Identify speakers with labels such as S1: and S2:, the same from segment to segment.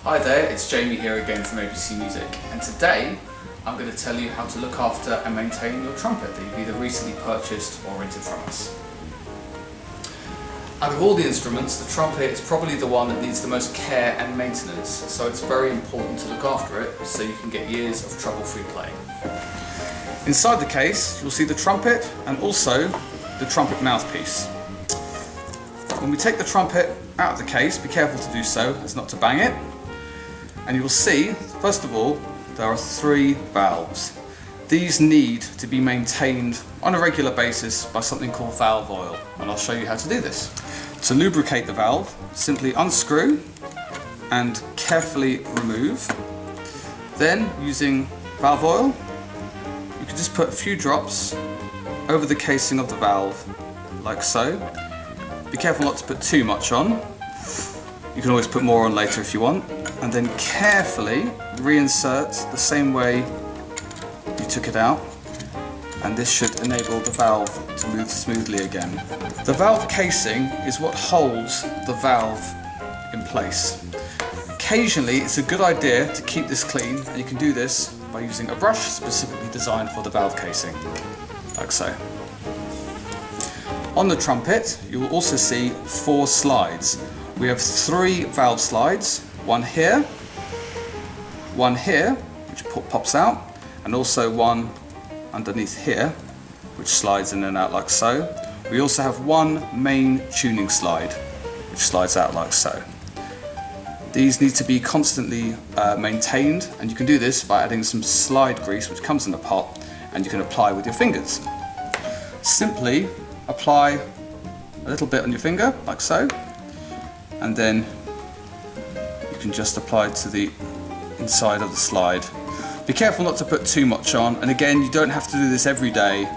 S1: Hi there, it's Jamie here again from ABC Music, and today I'm going to tell you how to look after and maintain your trumpet that you've either recently purchased or rented from us. Out of all the instruments, the trumpet is probably the one that needs the most care and maintenance, so it's very important to look after it so you can get years of trouble-free playing. Inside the case, you'll see the trumpet and also the trumpet mouthpiece. When we take the trumpet out of the case, be careful to do so as not to bang it. And you will see, first of all, there are 3 valves. These need to be maintained on a regular basis by something called valve oil, and I'll show you how to do this. To lubricate the valve, simply unscrew and carefully remove. Then, using valve oil, you can just put a few drops over the casing of the valve, like so. Be careful not to put too much on. You can always put more on later if you want. And then carefully reinsert the same way you took it out, and this should enable the valve to move smoothly again. The valve casing is what holds the valve in place. Occasionally it's a good idea to keep this clean, and you can do this by using a brush specifically designed for the valve casing, like so. On the trumpet you will also see 4 slides. We have 3 valve slides. One here, which pops out, and also one underneath here, which slides in and out like so. We also have one main tuning slide, which slides out like so. These need to be constantly maintained, and you can do this by adding some slide grease, which comes in a pot, and you can apply with your fingers. Simply apply a little bit on your finger, like so, and then you can just apply it to the inside of the slide. Be careful not to put too much on, and again, you don't have to do this every day.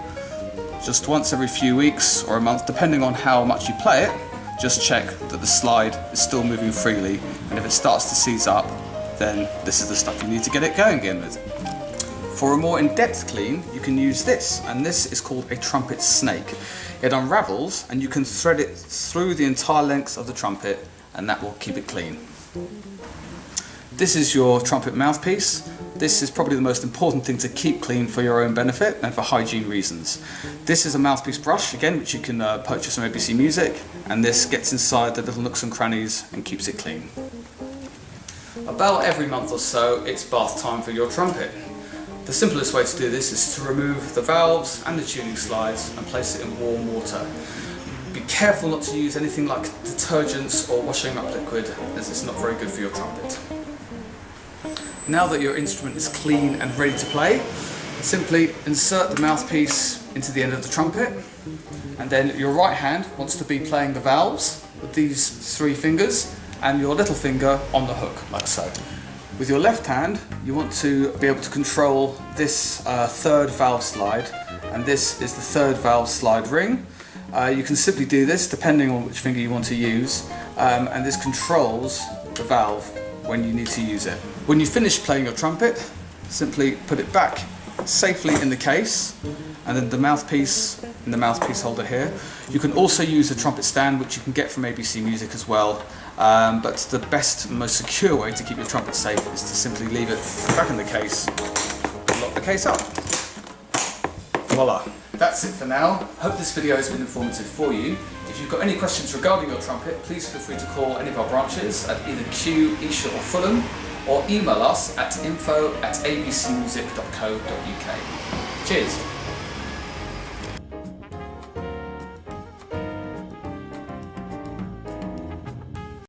S1: Just once every few weeks or a month, depending on how much you play it, just check that the slide is still moving freely, and if it starts to seize up, then this is the stuff you need to get it going again with. For a more in-depth clean, you can use this, and this is called a trumpet snake. It unravels, and you can thread it through the entire length of the trumpet, and that will keep it clean. This is your trumpet mouthpiece. This is probably the most important thing to keep clean for your own benefit and for hygiene reasons. This is a mouthpiece brush, again, which you can purchase from ABC Music, and this gets inside the little nooks and crannies and keeps it clean. About every month or so, it's bath time for your trumpet. The simplest way to do this is to remove the valves and the tuning slides and place it in warm water. Be careful not to use anything like detergents or washing up liquid, as it's not very good for your trumpet. Now that your instrument is clean and ready to play, simply insert the mouthpiece into the end of the trumpet, and then your right hand wants to be playing the valves with these 3 fingers and your little finger on the hook, like so. With your left hand, you want to be able to control this 3rd valve slide, and this is the 3rd valve slide ring. You can simply do this depending on which finger you want to use, and this controls the valve when you need to use it. When you finish playing your trumpet, simply put it back safely in the case, and then the mouthpiece in the mouthpiece holder here. You can also use a trumpet stand, which you can get from ABC Music as well, but the best and most secure way to keep your trumpet safe is to simply leave it back in the case and lock the case up. Voila! That's it for now. Hope this video has been informative for you. If you've got any questions regarding your trumpet, please feel free to call any of our branches at either Kew, Esher or Fulham, or email us at info@abcmusic.co.uk. Cheers!